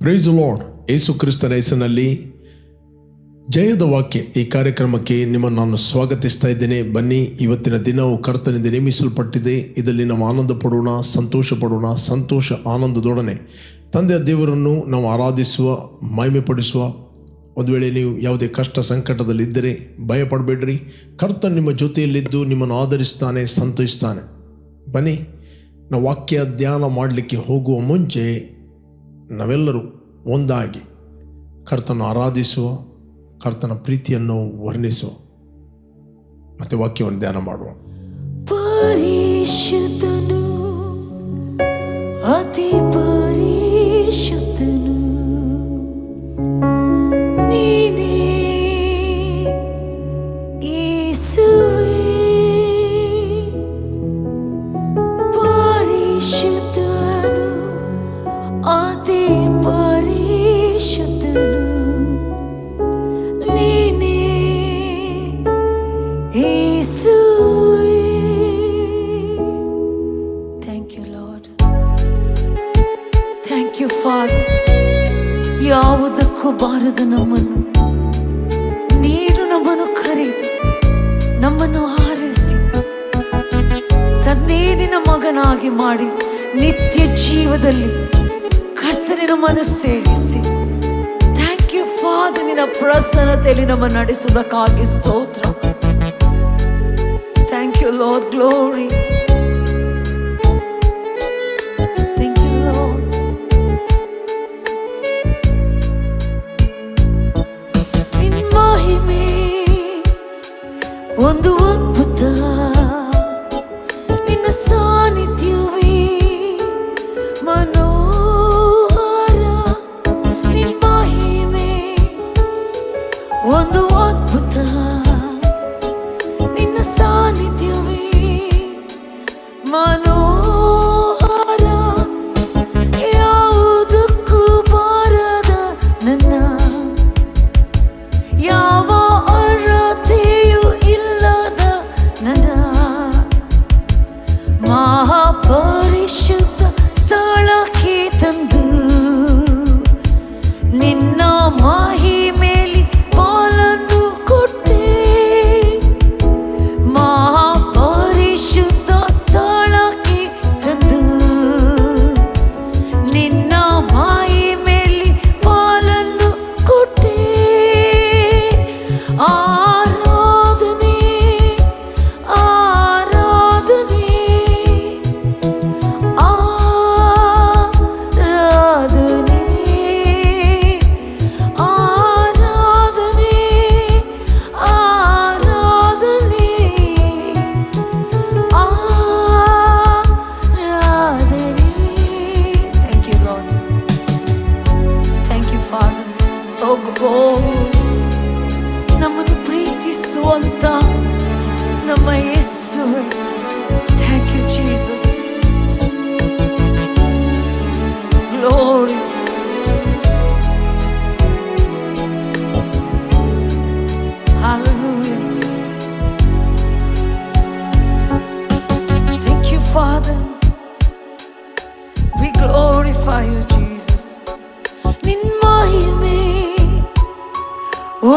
Price the lord. ಯೇಸು ಕ್ರಿಸ್ತನ ಹೆಸರಿನಲ್ಲಿ ಜಯದ ವಾಕ್ಯ ಈ ಕಾರ್ಯಕ್ರಮಕ್ಕೆ ನಿಮ್ಮನ್ನು ನಾನು ಸ್ವಾಗತಿಸ್ತಾ ಇದ್ದೇನೆ. ಬನ್ನಿ, ಇವತ್ತಿನ ದಿನವು ಕರ್ತನಿಂದ ನೇಮಿಸಲ್ಪಟ್ಟಿದೆ. ಇದರಲ್ಲಿ ನಾವು ಆನಂದ ಪಡೋಣ, ಸಂತೋಷ ಪಡೋಣ. ಸಂತೋಷ ಆನಂದದೊಡನೆ ತಂದೆಯ ದೇವರನ್ನು ನಾವು ಆರಾಧಿಸುವ, ಮಹಿಮೆ ಪಡಿಸುವ. ಒಂದು ವೇಳೆ ನೀವು ಯಾವುದೇ ಕಷ್ಟ ಸಂಕಟದಲ್ಲಿದ್ದರೆ ಭಯಪಡಬೇಡ್ರಿ. ಕರ್ತನು ನಿಮ್ಮ ಜೊತೆಯಲ್ಲಿದ್ದು ನಿಮ್ಮನ್ನು ಆಧರಿಸ್ತಾನೆ, ಸಂತೈಸ್ತಾನೆ. ಬನ್ನಿ, ನಾವು ವಾಕ್ಯ ಧ್ಯಾನ ಮಾಡಲಿಕ್ಕೆ ಹೋಗುವ ಮುಂಚೆ ನಾವೆಲ್ಲರೂ ಒಂದಾಗಿ ಕರ್ತನ ಆರಾಧಿಸುವ, ಕರ್ತನ ಪ್ರೀತಿಯನ್ನು ವರ್ಣಿಸುವ, ಮತ್ತೆ ವಾಕ್ಯವನ್ನು ಧ್ಯಾನ ಮಾಡುವ. ಪರಿಶುದ್ಧನು, ಅತಿ ಪರಿಶುದ್ಧನು ನೀನೇ ಯೇಸುವೇ. ಪರಿಶುದ್ಧನು, ಅತಿ ಪರಿಶುದ್ಧನು ನೀನೇ ಯೇಸುವೇ. Thank you lord, thank you Father. ಯಾವುದಕ್ಕೂ ಬಾರದ ನಮ್ಮನ್ನು ನೀನು ನಮ್ಮನ್ನು ಕರೆದು ನಮ್ಮನ್ನು ಆರಿಸಿ ತಂದೆ ನಿನ್ನ ಮಗನಾಗಿ ಮಾಡಿ ನಿತ್ಯ ಜೀವದಲ್ಲಿ ಕರ್ತನೆ ನಮ್ಮನ್ನು ಸೇರಿಸಿ. ಥ್ಯಾಂಕ್ ಯು ಫಾದರ್, ನಿನ್ನ ಪ್ರಸನ್ನತೆಯಲ್ಲಿ ನಮ್ಮನ್ನು ನಡೆಸುವುದಕ್ಕಾಗಿ ಸ್ತೋತ್ರ. Thank you Lord, glory. Thank you Lord. ನಿನ್ನ ಮಹಿಮೆ ಒಂದು ಅದ್ಭುತ, ನಿನ್ನ ಸಾನ್ನಿಧ್ಯವೇ ಮನೋಹರ. ನಿನ್ನ ಮಹಿಮೆ ಒಂದು ಅದ್ಭುತ, ನಿನ್ನ ಸಾನ್ನಿಧ್ಯವೇ ಮನೋಹರ. ಯಾವುದಕ್ಕೂ ಬಾರದ ನನ್ನ, ಯಾವ ಅರ್ಹತೆಯೂ ಇಲ್ಲದ ನನ್ನ ಮಹಾಪರಿಶುದ್ಧ ಸ್ಥಳಕ್ಕೆ ತಂದು ನಿನ್ನ ಮಹಿಮೆಯಲ್ಲಿ ಪಾಲನ್ನು ಕೊಟ್ಟೆ. ಮಹಾಪರಿಶುದ್ಧ ಸ್ಥಳಕ್ಕೆ ತಂದು ನಿನ್ನ ಮಹಿಮೆಯಲ್ಲಿ ಪಾಲನ್ನು ಕೊಟ್ಟೆ. ಆರಾಧನೆ, ಆರಾಧನೆ, ಆರಾಧನೆ, ಆರಾಧನೆ, ಆರಾಧನೆ, ಆರಾಧನೆ. Thank you lord, thank you father. ಓ ನಮ್ಮನ್ನು ಪ್ರೀತಿಸುವಂತ ನಮ್ಮ ಯೇಸುವೇ, thank you Jesus. Glory. Hallelujah. Thank you, Father. We glorify you, Jesus. ನಿನ್ನ ಮಹಿಮೆ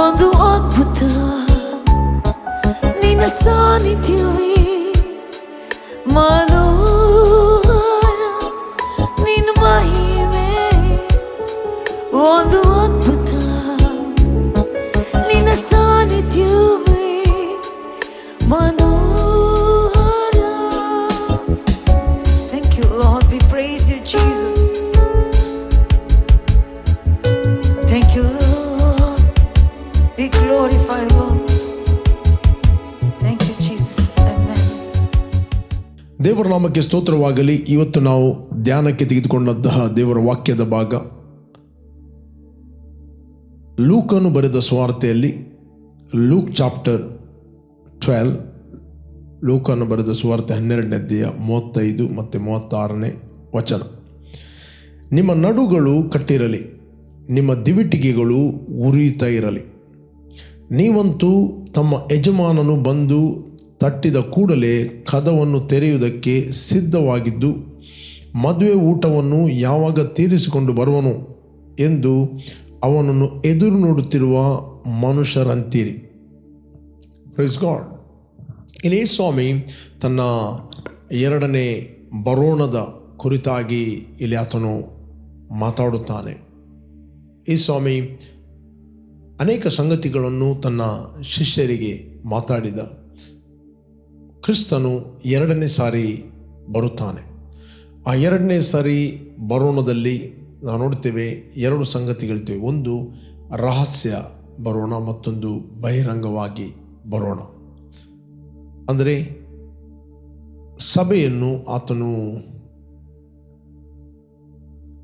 ಒಂದು ಅದ್ಭುತ, ನಿನ್ನ ಸಾನ್ನಿಧ್ಯವೇ ಮನೋಹರ. ನಿನ್ನ ಮಹಿಮೆ ಒಂದು ಅದ್ಭುತ, ನಿನ್ನ ಸಾನ್ನಿಧ್ಯವೇ ಮನೋಹರ. Thank you, Lord. We praise you, Jesus. Thank you, Lord. We glorify you, Lord. Thank you, Jesus. Amen. ದೇವರ ನಾಮಕ್ಕೆ ಸ್ತೋತ್ರವಾಗಲಿ. ಇವತ್ತು ನಾವು ಧ್ಯಾನಕ್ಕೆ ತೆಗೆದುಕೊಂಡಂತಹ ದೇವರ ವಾಕ್ಯದ ಭಾಗ ಲೂಕನು ಬರೆದ ಸುವಾರ್ತೆಯಲ್ಲಿ ಲೂಕ್ ಚಾಪ್ಟರ್ 12, ಲೂಕನು ಬರೆದ ಸುವಾರ್ತೆ 12ನೇ ಅಧ್ಯಾಯ 35 ಮತ್ತು 36ನೇ ವಚನ. ನಿಮ್ಮ ನಡುಗಳು ಕಟ್ಟಿರಲಿ, ನಿಮ್ಮ ದಿವಿಟಿಗೆಗಳು ಉರಿಯುತ್ತಾ ಇರಲಿ. ನೀವಂತೂ ತಮ್ಮ ಯಜಮಾನನು ಬಂದು ತಟ್ಟಿದ ಕೂಡಲೇ ಕದವನ್ನು ತೆರೆಯುವುದಕ್ಕೆ ಸಿದ್ಧವಾಗಿದ್ದು ಮದುವೆ ಊಟವನ್ನು ಯಾವಾಗ ತೀರಿಸಿಕೊಂಡು ಬರುವನು ಎಂದು ಅವನನ್ನು ಎದುರು ನೋಡುತ್ತಿರುವ ಮನುಷ್ಯರಂತೀರಿ. Praise God. ಇಲ್ಲಿ ಸ್ವಾಮಿ ತನ್ನ ಎರಡನೇ ಬರೋಣದ ಕುರಿತಾಗಿ ಇಲ್ಲಿ ಆತನು ಮಾತಾಡುತ್ತಾನೆ. ಈ ಸ್ವಾಮಿ ಅನೇಕ ಸಂಗತಿಗಳನ್ನು ತನ್ನ ಶಿಷ್ಯರಿಗೆ ಮಾತಾಡಿದ. ಕ್ರಿಸ್ತನು ಎರಡನೇ ಸಾರಿ ಬರುತ್ತಾನೆ. ಆ ಎರಡನೇ ಸಾರಿ ಬರೋಣದಲ್ಲಿ ನಾವು ನೋಡ್ತೇವೆ ಎರಡು ಸಂಗತಿಗಳಿರ್ತೇವೆ. ಒಂದು ರಹಸ್ಯ ಬರೋಣ, ಮತ್ತೊಂದು ಬಹಿರಂಗವಾಗಿ ಬರೋಣ. ಅಂದರೆ ಸಭೆಯನ್ನು ಆತನು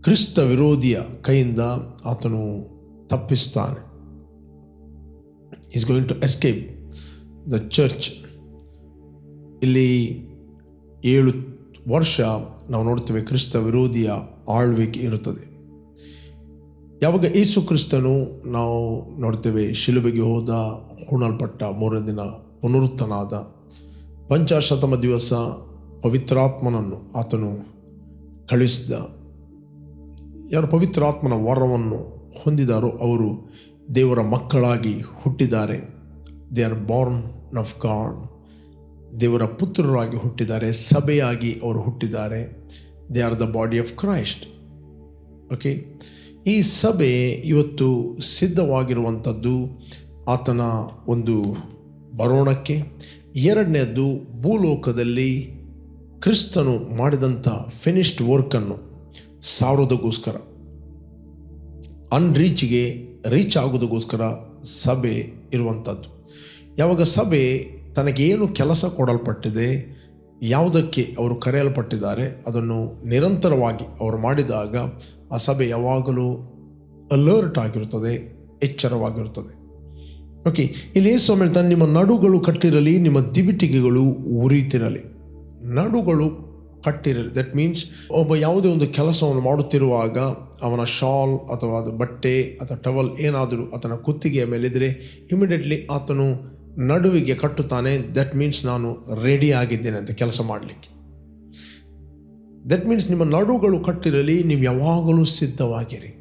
ಕ್ರಿಸ್ತ ವಿರೋಧಿಯ ಕೈಯಿಂದ ಆತನು ತಪ್ಪಿಸ್ತಾನೆ. Is going to escape the church. ಇಲ್ಲಿ 7 ವರ್ಷ ನಾವು ನೋಡ್ತೇವೆ ಕ್ರಿಸ್ತ ವಿರೋಧಿಯ ಆಳ್ವಿಕೆ ಇರುತ್ತದೆ. ಯಾವಾಗ ಯೇಸು ಕ್ರಿಸ್ತನು ನಾವು ನೋಡ್ತೇವೆ ಶಿಲುಬೆಗೆ ಹೋದ, ಹೂಣಲ್ಪಟ್ಟ, 3ನೇ ದಿನ ಪುನರುತ್ಥನಾದ, ಪಂಚಾಶತಮ ದಿವಸ ಪವಿತ್ರಾತ್ಮನನ್ನು ಆತನು ಕಳುಹಿಸಿದ. ಯಾರು ಪವಿತ್ರಾತ್ಮನ ವರವನ್ನು ಹೊಂದಿದಾರೋ ಅವರು ದೇವರ ಮಕ್ಕಳಾಗಿ ಹುಟ್ಟಿದ್ದಾರೆ. They are born of God. ದೇವರ ಪುತ್ರರಾಗಿ ಹುಟ್ಟಿದ್ದಾರೆ, ಸಭೆಯಾಗಿ ಅವರು ಹುಟ್ಟಿದ್ದಾರೆ. They are the body of Christ. Okay, ಈ ಸಭೆ ಇವತ್ತು ಸಿದ್ಧವಾಗಿರುವಂಥದ್ದು ಆತನ ಒಂದು ಬರೋಣಕ್ಕೆ. ಎರಡನೇದ್ದು ಭೂಲೋಕದಲ್ಲಿ ಕ್ರಿಸ್ತನು ಮಾಡಿದಂಥ ಫಿನಿಶ್ಡ್ ವರ್ಕನ್ನು ಸಾರೋದಕ್ಕೋಸ್ಕರ, ಅನ್ರೀಚ್ಗೆ ರೀಚ್ ಆಗೋದಕ್ಕೋಸ್ಕರ ಸಭೆ ಇರುವಂಥದ್ದು. ಯಾವಾಗ ಸಭೆ ತನಗೇನು ಕೆಲಸ ಕೊಡಲ್ಪಟ್ಟಿದೆ, ಯಾವುದಕ್ಕೆ ಅವರು ಕರೆಯಲ್ಪಟ್ಟಿದ್ದಾರೆ, ಅದನ್ನು ನಿರಂತರವಾಗಿ ಅವರು ಮಾಡಿದಾಗ ಆ ಸಭೆ ಯಾವಾಗಲೂ ಅಲರ್ಟ್ ಆಗಿರುತ್ತದೆ, ಎಚ್ಚರವಾಗಿರುತ್ತದೆ. ಓಕೆ, ಇಲ್ಲಿ ಯೇಸು ಹೇಳ್ತಾನೆ, ನಿಮ್ಮ ನಡುಗಳು ಕಟ್ಟಿರಲಿ, ನಿಮ್ಮ ದಿವಿಟಿಗೆಗಳು ಉರಿತಿರಲಿ. ನಡುಗಳು ಕಟ್ಟಿರಲಿ, ದಟ್ ಮೀನ್ಸ್ ಒಬ್ಬ ಯಾವುದೇ ಒಂದು ಕೆಲಸವನ್ನು ಮಾಡುತ್ತಿರುವಾಗ ಅವನ ಶಾಲ್ ಅಥವಾ ಅದು ಬಟ್ಟೆ ಅಥವಾ ಟವಲ್ ಏನಾದರೂ ಆತನ ಕುತ್ತಿಗೆಯ ಮೇಲಿದ್ದರೆ ಇಮಿಡಿಯೇಟ್ಲಿ ಆತನು ನಡುವಿಗೆ ಕಟ್ಟುತ್ತಾನೆ. ದಟ್ ಮೀನ್ಸ್ ನಾನು ರೆಡಿ ಆಗಿದ್ದೇನೆ ಅಂತ ಕೆಲಸ ಮಾಡಲಿಕ್ಕೆ. ದಟ್ ಮೀನ್ಸ್ ನಿಮ್ಮ ನಡುಗಳು ಕಟ್ಟಿರಲಿ, ನೀವು ಯಾವಾಗಲೂ ಸಿದ್ಧವಾಗಿರಿ.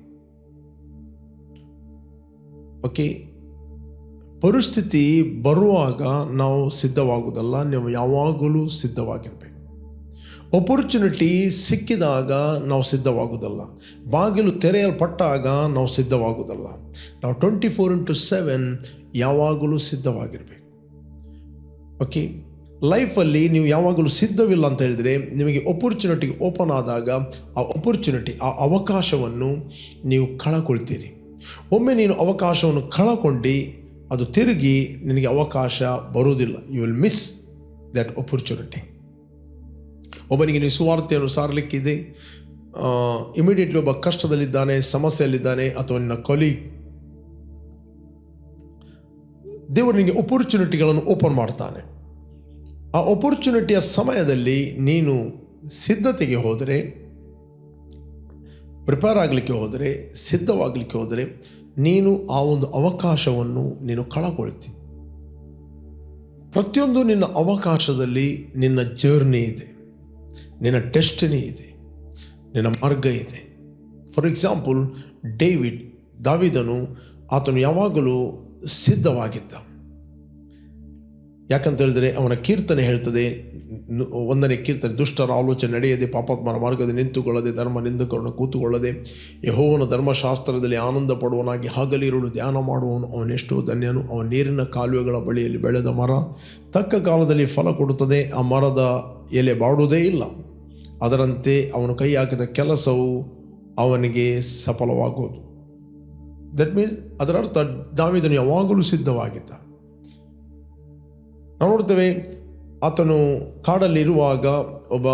ಓಕೆ, ಪರಿಸ್ಥಿತಿ ಬರುವಾಗ ನಾವು ಸಿದ್ಧವಾಗುವುದಲ್ಲ, ನೀವು ಯಾವಾಗಲೂ ಸಿದ್ಧವಾಗಿರಬೇಕು. ಅಪರ್ಚುನಿಟಿ ಸಿಕ್ಕಿದಾಗ ನಾವು ಸಿದ್ಧವಾಗುವುದಲ್ಲ, ಬಾಗಿಲು ತೆರೆಯಲ್ಪಟ್ಟಾಗ ನಾವು ಸಿದ್ಧವಾಗುವುದಲ್ಲ. ನಾವು 24/7 ಯಾವಾಗಲೂ ಸಿದ್ಧವಾಗಿರಬೇಕು. ಓಕೆ, ಲೈಫಲ್ಲಿ ನೀವು ಯಾವಾಗಲೂ ಸಿದ್ಧವಿಲ್ಲ ಅಂತ ಹೇಳಿದರೆ, ನಿಮಗೆ ಅಪರ್ಚುನಿಟಿ ಓಪನ್ ಆದಾಗ ಆ ಅಪರ್ಚುನಿಟಿ, ಆ ಅವಕಾಶವನ್ನು ನೀವು ಕಳಕೊಳ್ತೀರಿ. ಒಮ್ಮೆ ನೀನು ಅವಕಾಶವನ್ನು ಕಳಕೊಂಡು ಅದು ತಿರುಗಿ ನಿನಗೆ ಅವಕಾಶ ಬರುವುದಿಲ್ಲ. You will miss that opportunity. ಒಬ್ಬನಿಗೆ ನೀವು ಸುವಾರ್ತೆಯನ್ನು ಸಾರಲಿಕ್ಕಿದೆ, ಇಮಿಡಿಯೇಟ್ಲಿ ಒಬ್ಬ ಕಷ್ಟದಲ್ಲಿದ್ದಾನೆ, ಸಮಸ್ಯೆಯಲ್ಲಿದ್ದಾನೆ, ಅಥವಾ ನಿನ್ನ ಕೊಲೀಗ್, ದೇವರು ನಿನಗೆ ಅಪರ್ಚುನಿಟಿಗಳನ್ನು ಓಪನ್ ಮಾಡ್ತಾನೆ. ಆ ಅಪರ್ಚುನಿಟಿಯ ಸಮಯದಲ್ಲಿ ನೀನು ಸಿದ್ಧತೆಗೆ ಹೋದರೆ, ಪ್ರಿಪೇರ್ ಆಗಲಿಕ್ಕೆ ಹೋದರೆ, ಸಿದ್ಧವಾಗಲಿಕ್ಕೆ ಹೋದರೆ, ನೀನು ಆ ಒಂದು ಅವಕಾಶವನ್ನು ನೀನು ಕಳಕೊಳ್ತಿ. ಪ್ರತಿಯೊಂದು ನಿನ್ನ ಅವಕಾಶದಲ್ಲಿ ನಿನ್ನ ಜರ್ನಿ ಇದೆ, ನಿನ್ನ ಡೆಸ್ಟಿನಿ ಇದೆ, ನಿನ್ನ ಮಾರ್ಗ ಇದೆ. ಫಾರ್ ಎಕ್ಸಾಂಪಲ್, ದಾವೀದನು ಆತನು ಯಾವಾಗಲೂ ಸಿದ್ಧವಾಗಿದ್ದ. ಯಾಕಂತ ಹೇಳಿದರೆ ಅವನ ಕೀರ್ತನೆ ಹೇಳ್ತದೆ, 1ನೇ ಕೀರ್ತನೆ, ದುಷ್ಟರ ಆಲೋಚನೆ ನಡೆಯದೆ, ಪಾಪಾತ್ಮರ ಮಾರ್ಗದಲ್ಲಿ ನಿಂತುಕೊಳ್ಳದೆ, ಧರ್ಮ ನಿಂದಕರನ್ನು ಕೂತುಕೊಳ್ಳದೆ, ಯೆಹೋವನ ಧರ್ಮಶಾಸ್ತ್ರದಲ್ಲಿ ಆನಂದ ಪಡುವನಾಗಿ ಹಗಲಿರುಳು ಧ್ಯಾನ ಮಾಡುವವನು ಅವನೆಷ್ಟೋ ಧನ್ಯನು. ಅವನ ನೀರಿನ ಕಾಲುವೆಗಳ ಬಳಿಯಲ್ಲಿ ಬೆಳೆದ ಮರ ತಕ್ಕ ಕಾಲದಲ್ಲಿ ಫಲ ಕೊಡುತ್ತದೆ, ಆ ಮರದ ಎಲೆ ಬಾಡುವುದೇ ಇಲ್ಲ. ಅದರಂತೆ ಅವನು ಕೈ ಹಾಕಿದ ಕೆಲಸವು ಅವನಿಗೆ ಸಫಲವಾಗುವುದು. ದಟ್ ಮೀನ್ಸ್, ಅದರ ಅರ್ಥ ದಾವೀದನು ಯಾವಾಗಲೂ ಸಿದ್ಧವಾಗಿದ್ದ. ನಾವು ನೋಡ್ತೇವೆ, ಆತನು ಕಾಡಲ್ಲಿರುವಾಗ ಒಬ್ಬ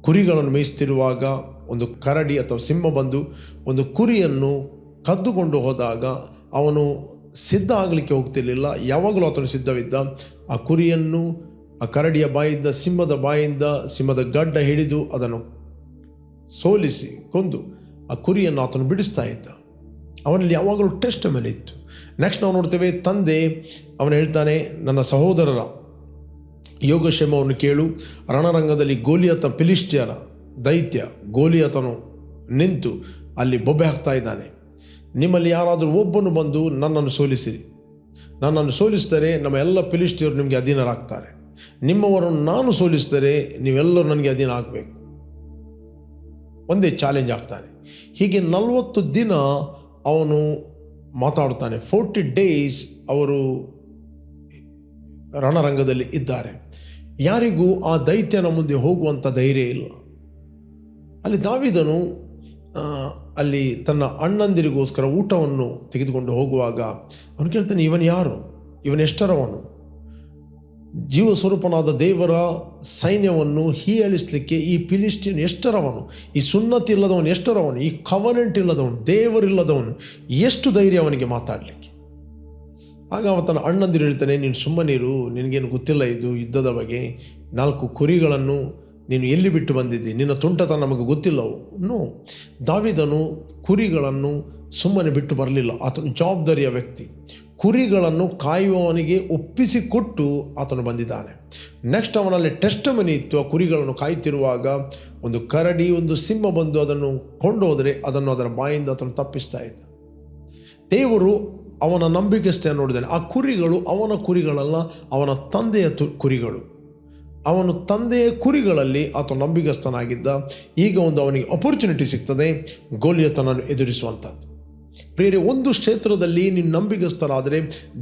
ಕುರಿಗಳನ್ನು ಮೇಯಿಸ್ತಿರುವಾಗ ಒಂದು ಕರಡಿ ಅಥವಾ ಸಿಂಹ ಬಂದು ಒಂದು ಕುರಿಯನ್ನು ಕದ್ದುಕೊಂಡು ಹೋದಾಗ ಅವನು ಸಿದ್ಧ ಆಗಲಿಕ್ಕೆ ಹೋಗ್ತಿರ್ಲಿಲ್ಲ. ಯಾವಾಗಲೂ ಆತನು ಸಿದ್ಧವಿದ್ದ. ಆ ಕುರಿಯನ್ನು ಆ ಕರಡಿಯ ಬಾಯಿಂದ, ಸಿಂಹದ ಗಡ್ಡ ಹಿಡಿದು ಅದನ್ನು ಸೋಲಿಸಿ ಕೊಂದು ಆ ಕುರಿಯನ್ನು ಆತನು ಬಿಡಿಸ್ತಾ ಇದ್ದ. ಅವನಲ್ಲಿ ಯಾವಾಗಲೂ ಟೆಸ್ಟ್ ಮೇಲೆ ಇತ್ತು. ನೆಕ್ಸ್ಟ್ ನಾವು ನೋಡ್ತೇವೆ, ತಂದೆ ಅವನು ಹೇಳ್ತಾನೆ, ನನ್ನ ಸಹೋದರರ ಯೋಗಕ್ಷೇಮವನ್ನು ಕೇಳು. ರಣರಂಗದಲ್ಲಿ ಗೋಲಿಯತ, ಫಿಲಿಷ್ಟಿಯರ ದೈತ್ಯ ಗೋಲಿಯತನು ನಿಂತು ಅಲ್ಲಿ ಬೊಬ್ಬೆ ಹಾಕ್ತಾ ಇದ್ದಾನೆ. ನಿಮ್ಮಲ್ಲಿ ಯಾರಾದರೂ ಒಬ್ಬನು ಬಂದು ನನ್ನನ್ನು ಸೋಲಿಸಿರಿ, ನನ್ನನ್ನು ಸೋಲಿಸಿದರೆ ನಮ್ಮ ಎಲ್ಲ ಫಿಲಿಷ್ಟಿಯರು ನಿಮಗೆ ಅಧೀನರಾಗ್ತಾರೆ. ನಿಮ್ಮವರನ್ನು ನಾನು ಸೋಲಿಸಿದರೆ ನೀವೆಲ್ಲರೂ ನನಗೆ ಅಧೀನ ಆಗಬೇಕು. ಒಂದೇ ಚಾಲೆಂಜ್ ಆಗ್ತಾನೆ. ಹೀಗೆ 40 ದಿನ ಅವನು ಮಾತಾಡ್ತಾನೆ. 40 days ಅವರು ರಣರಂಗದಲ್ಲಿ ಇದ್ದಾರೆ. ಯಾರಿಗೂ ಆ ದೈತ್ಯನ ಮುಂದೆ ಹೋಗುವಂಥ ಧೈರ್ಯ ಇಲ್ಲ. ಅಲ್ಲಿ ದಾವೀದನು ಅಲ್ಲಿ ತನ್ನ ಅಣ್ಣಂದಿರಿಗೋಸ್ಕರ ಊಟವನ್ನು ತೆಗೆದುಕೊಂಡು ಹೋಗುವಾಗ ಅವನು ಕೇಳ್ತಾನೆ, ಇವನು ಯಾರು? ಇವನು ಎಷ್ಟರವನು? ಜೀವ ಸ್ವರೂಪನಾದ ದೇವರ ಸೈನ್ಯವನ್ನು ಹೀಯಾಳಿಸಲಿಕ್ಕೆ ಈ ಫಿಲಿಷ್ಟಿಯನ್ ಎಷ್ಟರವನು? ಈ ಸುನ್ನತಿ ಇಲ್ಲದವನು ಎಷ್ಟರವನು? ಈ ಕವನೆಂಟ್ ಇಲ್ಲದವನು, ದೇವರಿಲ್ಲದವನು ಎಷ್ಟು ಧೈರ್ಯ ಅವನಿಗೆ ಮಾತಾಡಲಿಕ್ಕೆ? ಆಗ ಅವ ತನ್ನ ಅಣ್ಣಂದಿರು ಹೇಳ್ತಾನೆ, ನೀನು ಸುಮ್ಮನಿರು, ನಿನಗೇನು ಗೊತ್ತಿಲ್ಲ ಇದು ಯುದ್ಧದ ಬಗ್ಗೆ. 4 ಕುರಿಗಳನ್ನು ನೀನು ಎಲ್ಲಿ ಬಿಟ್ಟು ಬಂದಿದ್ದಿ? ನಿನ್ನ ತುಂಟತನ ನಮಗೆ ಗೊತ್ತಿಲ್ಲವು. ನೋ, ದಾವೀದನು ಕುರಿಗಳನ್ನು ಸುಮ್ಮನೆ ಬಿಟ್ಟು ಬರಲಿಲ್ಲ. ಆತನು ಜವಾಬ್ದಾರಿಯ ವ್ಯಕ್ತಿ. ಕುರಿಗಳನ್ನು ಕಾಯುವವನಿಗೆ ಒಪ್ಪಿಸಿಕೊಟ್ಟು ಆತನು ಬಂದಿದ್ದಾನೆ. ನೆಕ್ಸ್ಟ್ ಅವನಲ್ಲಿ ಟೆಸ್ಟಮನಿ ಇತ್ತು. ಆ ಕುರಿಗಳನ್ನು ಕಾಯ್ತಿರುವಾಗ ಒಂದು ಕರಡಿ, ಒಂದು ಸಿಂಹ ಬಂದು ಅದನ್ನು ಕೊಂಡೋದರೆ ಅದನ್ನು ಅದರ ಬಾಯಿಂದ ಆತನು ತಪ್ಪಿಸ್ತಾ ಇದ್ದ. ದೇವರು ಅವನ ನಂಬಿಕೆಸ್ಥೆಯನ್ನು ನೋಡಿದ್ದಾನೆ. ಆ ಕುರಿಗಳು ಅವನ ಕುರಿಗಳಲ್ಲ, ಅವನ ತಂದೆಯ ಕುರಿಗಳು. ಅವನು ತಂದೆಯ ಕುರಿಗಳಲ್ಲಿ ಆತ ನಂಬಿಗಸ್ತನಾಗಿದ್ದ. ಈಗ ಒಂದು ಅವನಿಗೆ ಅಪರ್ಚುನಿಟಿ ಸಿಗ್ತದೆ ಗೋಲಿಯತನನ್ನು ಎದುರಿಸುವಂಥದ್ದು. ಪ್ರಿಯರೇ, ಒಂದು ಕ್ಷೇತ್ರದಲ್ಲಿ ನೀನು ನಂಬಿಗಸ್ತರಾದರೆ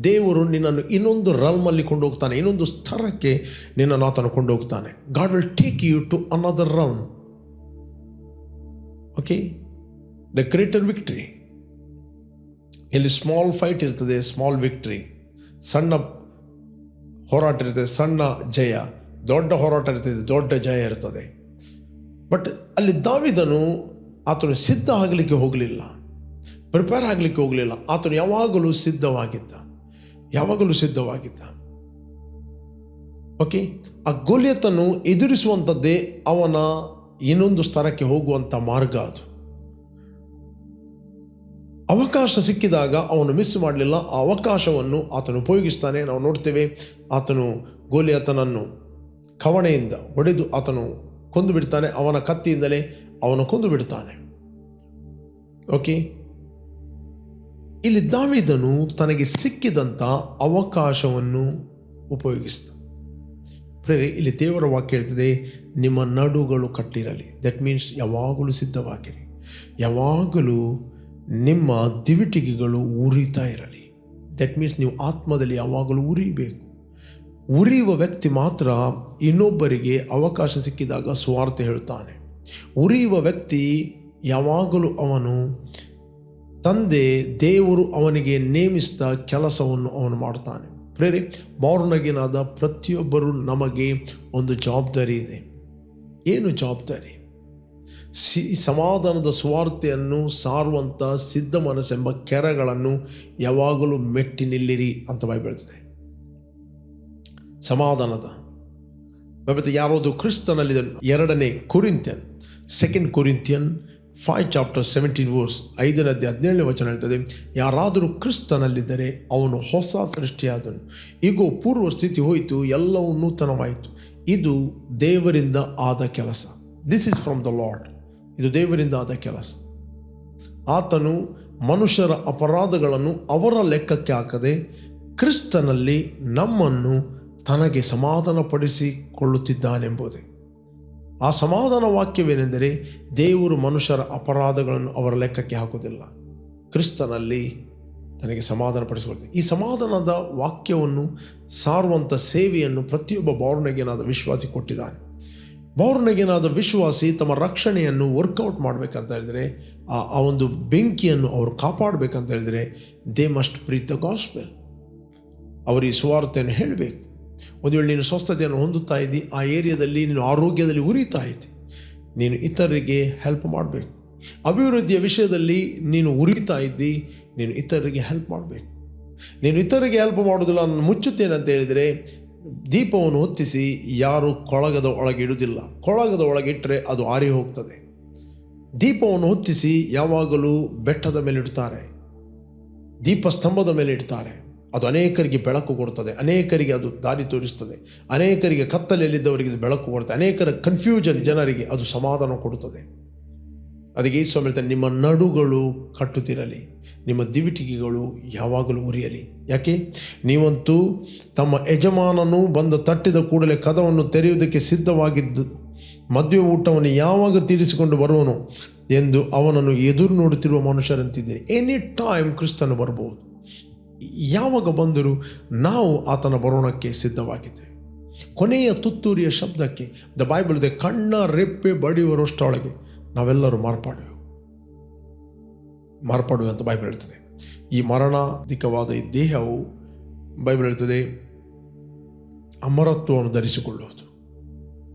ದೇವರು ನಿನ್ನನ್ನು ಇನ್ನೊಂದು ರಲ್ಮಲ್ಲಿ ಕೊಂಡೋಗ್ತಾನೆ, ಇನ್ನೊಂದು ಸ್ತರಕ್ಕೆ ನಿನ್ನನ್ನು ಆತನು ಕೊಂಡೋಗ್ತಾನೆ. God will take you to another realm. Okay, the greater victory. ಇಲ್ಲಿ ಸ್ಮಾಲ್ ಫೈಟ್ ಇರ್ತದೆ, ಸ್ಮಾಲ್ ವಿಕ್ಟ್ರಿ. ಸಣ್ಣ ಹೋರಾಟ ಇರ್ತದೆ, ಸಣ್ಣ ಜಯ. ದೊಡ್ಡ ಹೋರಾಟ ಇರ್ತದೆ, ದೊಡ್ಡ ಜಯ ಇರ್ತದೆ. ಬಟ್ ಅಲ್ಲಿ ದಾವೀದನು ಆತನು ಸಿದ್ಧ ಆಗಲಿಕ್ಕೆ ಹೋಗಲಿಲ್ಲ, ಪ್ರಿಪೇರ್ ಆಗಲಿಕ್ಕೆ ಹೋಗಲಿಲ್ಲ. ಆತನು ಯಾವಾಗಲೂ ಸಿದ್ಧವಾಗಿದ್ದ. ಓಕೆ, ಆ ಗೋಲಿಯತನ್ನು ಎದುರಿಸುವಂಥದ್ದೇ ಅವನ ಇನ್ನೊಂದು ಸ್ತರಕ್ಕೆ ಹೋಗುವಂಥ ಮಾರ್ಗ. ಅದು ಅವಕಾಶ ಸಿಕ್ಕಿದಾಗ ಅವನು ಮಿಸ್ ಮಾಡಲಿಲ್ಲ. ಆ ಅವಕಾಶವನ್ನು ಆತನು ಉಪಯೋಗಿಸ್ತಾನೆ. ನಾವು ನೋಡ್ತೇವೆ, ಆತನು ಗೋಲಿಯತನನ್ನು ಕವಣೆಯಿಂದ ಹೊಡೆದು ಆತನು ಕೊಂದು ಬಿಡ್ತಾನೆ. ಅವನ ಕತ್ತಿಯಿಂದಲೇ ಅವನು ಕೊಂದು ಬಿಡ್ತಾನೆ. ಓಕೆ, ಇಲ್ಲಿ ದಾವೀದನು ತನಗೆ ಸಿಕ್ಕಿದಂಥ ಅವಕಾಶವನ್ನು ಉಪಯೋಗಿಸ್ತ. ಪ್ರೇರೆ, ಇಲ್ಲಿ ದೇವರ ವಾಕ್ಯ ಹೇಳ್ತದೆ, ನಿಮ್ಮ ನಡುಗಳು ಕಟ್ಟಿರಲಿ. ದಟ್ ಮೀನ್ಸ್ ಯಾವಾಗಲೂ ಸಿದ್ಧವಾಗಿರಿ, ಯಾವಾಗಲೂ ನಿಮ್ಮ ದಿವಿಟಿಗೆಗಳು ಉರಿತಾ ಇರಲಿ. ದಟ್ ಮೀನ್ಸ್ ನೀವು ಆತ್ಮದಲ್ಲಿ ಯಾವಾಗಲೂ ಉರಿಬೇಕು. ಉರಿಯುವ ವ್ಯಕ್ತಿ ಮಾತ್ರ ಇನ್ನೊಬ್ಬರಿಗೆ ಅವಕಾಶ ಸಿಕ್ಕಿದಾಗ ಸುವಾರ್ತೆ ಹೇಳ್ತಾನೆ. ಉರಿಯುವ ವ್ಯಕ್ತಿ ಯಾವಾಗಲೂ ಅವನು ತಂದೆ ದೇವರು ಅವನಿಗೆ ನೇಮಿಸಿದ ಕೆಲಸವನ್ನು ಅವನು ಮಾಡ್ತಾನೆ. ಪ್ರೇರೆ, ಬಾರ್ನಗಿನಾದ ಪ್ರತಿಯೊಬ್ಬರು ನಮಗೆ ಒಂದು ಜವಾಬ್ದಾರಿ ಇದೆ. ಏನು ಜವಾಬ್ದಾರಿ? ಸಮಾಧಾನದ ಸುವಾರ್ತೆಯನ್ನು ಸಾರುವಂಥ ಸಿದ್ಧ ಮನಸ್ಸೆಂಬ ಕೆರಗಳನ್ನು ಯಾವಾಗಲೂ ಮೆಟ್ಟಿ ನಿಲ್ಲಿರಿ ಅಂತ ಬೈಬಲ್ ಹೇಳ್ತದೆ. ಸಮಾಧಾನದ ಮತ್ತೆ ಯಾರೋದು ಕ್ರಿಸ್ತನಲ್ಲಿ 2 ಕೊರಿಂಥಿಯನ್ 2 ಕೊರಿಂಥಿಯನ್ 5 chapter 17 verse 5:17 ಹೇಳ್ತದೆ, ಯಾರಾದರೂ ಕ್ರಿಸ್ತನಲ್ಲಿದ್ದರೆ ಅವನು ಹೊಸ ಸೃಷ್ಟಿಯಾದನು, ಈಗ ಪೂರ್ವ ಸ್ಥಿತಿ ಹೋಯಿತು, ಎಲ್ಲವೂ ನೂತನವಾಯಿತು. ಇದು ದೇವರಿಂದ ಆದ ಕೆಲಸ. This is from the lord. ಇದು ದೇವರಿಂದ ಆದ ಕೆಲಸ. ಆತನು ಮನುಷ್ಯರ ಅಪರಾಧಗಳನ್ನು ಅವರ ಲೆಕ್ಕಕ್ಕೆ ಹಾಕದೆ ಕ್ರಿಸ್ತನಲ್ಲಿ ನಮ್ಮನ್ನು ತನಗೆ ಸಮಾಧಾನಪಡಿಸಿಕೊಳ್ಳುತ್ತಿದ್ದಾನೆಂಬುದೇ. ಆ ಸಮಾಧಾನ ವಾಕ್ಯವೇನೆಂದರೆ, ದೇವರು ಮನುಷ್ಯರ ಅಪರಾಧಗಳನ್ನು ಅವರ ಲೆಕ್ಕಕ್ಕೆ ಹಾಕುವುದಿಲ್ಲ, ಕ್ರಿಸ್ತನಲ್ಲಿ ತನಗೆ ಸಮಾಧಾನಪಡಿಸಿಕೊಳ್ತದೆ. ಈ ಸಮಾಧಾನದ ವಾಕ್ಯವನ್ನು ಸಾರುವಂಥ ಸೇವೆಯನ್ನು ಪ್ರತಿಯೊಬ್ಬ ಬಾರ್ನಗೇನಾದ ವಿಶ್ವಾಸಿ ಕೊಟ್ಟಿದ್ದಾನೆ. ಬಾರ್ನಗೇನಾದ ವಿಶ್ವಾಸಿ ತಮ್ಮ ರಕ್ಷಣೆಯನ್ನು ವರ್ಕೌಟ್ ಮಾಡಬೇಕಂತ ಹೇಳಿದರೆ, ಆ ಒಂದು ಬೆಂಕಿಯನ್ನು ಅವರು ಕಾಪಾಡಬೇಕಂತ ಹೇಳಿದರೆ, they must preach the gospel. ಅವರು ಈ ಸುವಾರ್ತೆಯನ್ನು ಹೇಳಬೇಕು. ಒಂದು ವೇಳೆ ನೀನು ಸ್ವಸ್ಥತೆಯನ್ನು ಹೊಂದುತ್ತಾ ಇದ್ದಿ, ಆ ಏರಿಯಾದಲ್ಲಿ ನೀನು ಆರೋಗ್ಯದಲ್ಲಿ ಉರಿತಾ ಇದ್ದಿ, ನೀನು ಇತರರಿಗೆ ಹೆಲ್ಪ್ ಮಾಡಬೇಕು. ಅಭಿವೃದ್ಧಿಯ ವಿಷಯದಲ್ಲಿ ನೀನು ಉರಿತಾ ಇದ್ದಿ, ನೀನು ಇತರರಿಗೆ ಹೆಲ್ಪ್ ಮಾಡಬೇಕು. ನೀನು ಇತರರಿಗೆ ಹೆಲ್ಪ್ ಮಾಡೋದಿಲ್ಲ, ನಾನು ಮುಚ್ಚುತ್ತೇನೆ ಅಂತ ಹೇಳಿದರೆ, ದೀಪವನ್ನು ಹೊತ್ತಿಸಿ ಯಾರು ಕೊಳಗದ ಒಳಗೆ ಇಡುವುದಿಲ್ಲ. ಕೊಳಗದ ಒಳಗೆ ಇಟ್ಟರೆ ಅದು ಆರಿ ಹೋಗ್ತದೆ. ದೀಪವನ್ನು ಹೊತ್ತಿಸಿ ಯಾವಾಗಲೂ ಬೆಟ್ಟದ ಮೇಲೆ ಇಡ್ತಾರೆ, ದೀಪಸ್ತಂಭದ ಮೇಲೆ ಇಡ್ತಾರೆ. ಅದು ಅನೇಕರಿಗೆ ಬೆಳಕು ಕೊಡ್ತದೆ, ಅನೇಕರಿಗೆ ಅದು ದಾರಿ ತೋರಿಸ್ತದೆ, ಅನೇಕರಿಗೆ ಕತ್ತಲೆಯಲ್ಲಿದ್ದವರಿಗೆ ಬೆಳಕು ಕೊಡ್ತದೆ, ಅನೇಕರ ಕನ್ಫ್ಯೂಷನ್ ಜನರಿಗೆ ಅದು ಸಮಾಧಾನ ಕೊಡುತ್ತದೆ. ಅದಕ್ಕೆ ಯೇಸು ಸ್ವಾಮಿ ಹೇಳ್ತಾರೆ, ನಿಮ್ಮ ನಡುಗಳು ಕಟ್ಟುತ್ತಿರಲಿ, ನಿಮ್ಮ ದಿವಿಟಿಗೆಗಳು ಯಾವಾಗಲೂ ಉರಿಯಲಿ. ಯಾಕೆ? ನೀವಂತೂ ತಮ್ಮ ಯಜಮಾನನು ಬಂದು ತಟ್ಟಿದ ಕೂಡಲೇ ಕದವನ್ನು ತೆರೆಯುವುದಕ್ಕೆ ಸಿದ್ಧವಾಗಿದ್ದು ಮದುವೆ ಊಟವನ್ನು ಯಾವಾಗ ತೀರಿಸಿಕೊಂಡು ಬರುವನು ಎಂದು ಅವನನ್ನು ಎದುರು ನೋಡುತ್ತಿರುವ ಮನುಷ್ಯರಂತಿದ್ದೀರಿ. ಎನಿ ಟೈಮ್ ಕ್ರಿಸ್ತನು ಬರ್ಬೋದು. ಯಾವಾಗ ಬಂದರೂ ನಾವು ಆತನ ಬರೋಣಕ್ಕೆ ಸಿದ್ಧವಾಗಿದ್ದೇವೆ. ಕೊನೆಯ ತುತ್ತೂರಿಯ ಶಬ್ದಕ್ಕೆ ದ ಬೈಬಲ್ ಇದೆ, ಕಣ್ಣ ರೆಪ್ಪೆ ಬಡಿಯುವರಷ್ಟೊಳಗೆ ನಾವೆಲ್ಲರೂ ಮಾರ್ಪಾಡುವೆ ಅಂತ ಬೈಬಲ್ ಹೇಳ್ತದೆ. ಈ ಮರಣಾಧಿಕವಾದ ಈ ದೇಹವು ಬೈಬಲ್ ಹೇಳ್ತದೆ ಅಮರತ್ವವನ್ನು ಧರಿಸಿಕೊಳ್ಳುವುದು.